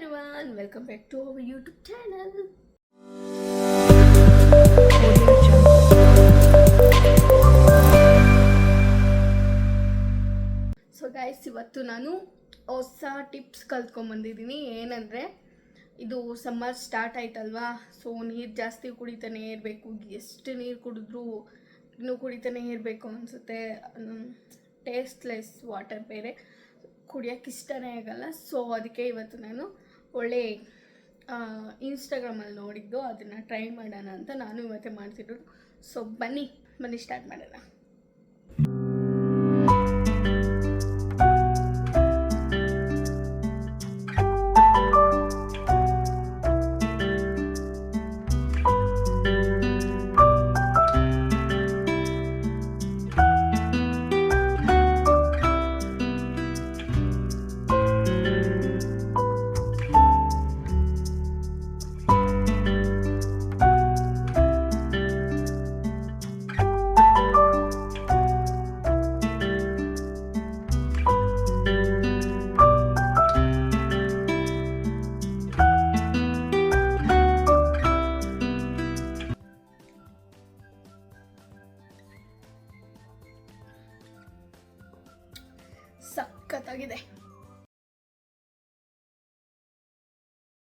everyone, welcome back to our YouTube channel. So guys, ಇವತ್ತು ನಾನು ಹೊಸ ಟಿಪ್ಸ್ ಕಲ್ತ್ಕೊಂಡ್ಬಂದಿದ್ದೀನಿ. ಏನಂದರೆ, ಇದು ಸಮ್ಮರ್ ಸ್ಟಾರ್ಟ್ ಆಯ್ತಲ್ವಾ, ಸೊ ನೀರು ಜಾಸ್ತಿ ಕುಡಿತಾನೆ ಇರಬೇಕು. ಎಷ್ಟು ನೀರು ಕುಡಿದ್ರೂ ಇನ್ನೂ ಕುಡಿತಾನೆ ಇರಬೇಕು ಅನಿಸುತ್ತೆ. ಟೇಸ್ಟ್ಲೆಸ್ ವಾಟರ್ ಬೇರೆ ಕುಡಿಯೋಕ್ಕೆ ಇಷ್ಟನೇ ಆಗಲ್ಲ. ಸೊ ಅದಕ್ಕೆ ಇವತ್ತು ನಾನು ಒಳ್ಳೆ ಇನ್ಸ್ಟಾಗ್ರಾಮಲ್ಲಿ ನೋಡಿದ್ದು, ಅದನ್ನು ಟ್ರೈ ಮಾಡೋಣ ಅಂತ ನಾನು ಇವತ್ತೇ ಮಾಡ್ತಿರೋದು. ಸೊ ಬನ್ನಿ ಸ್ಟಾರ್ಟ್ ಮಾಡೋಣ. ಸಖತ್ತಾಗಿದೆ.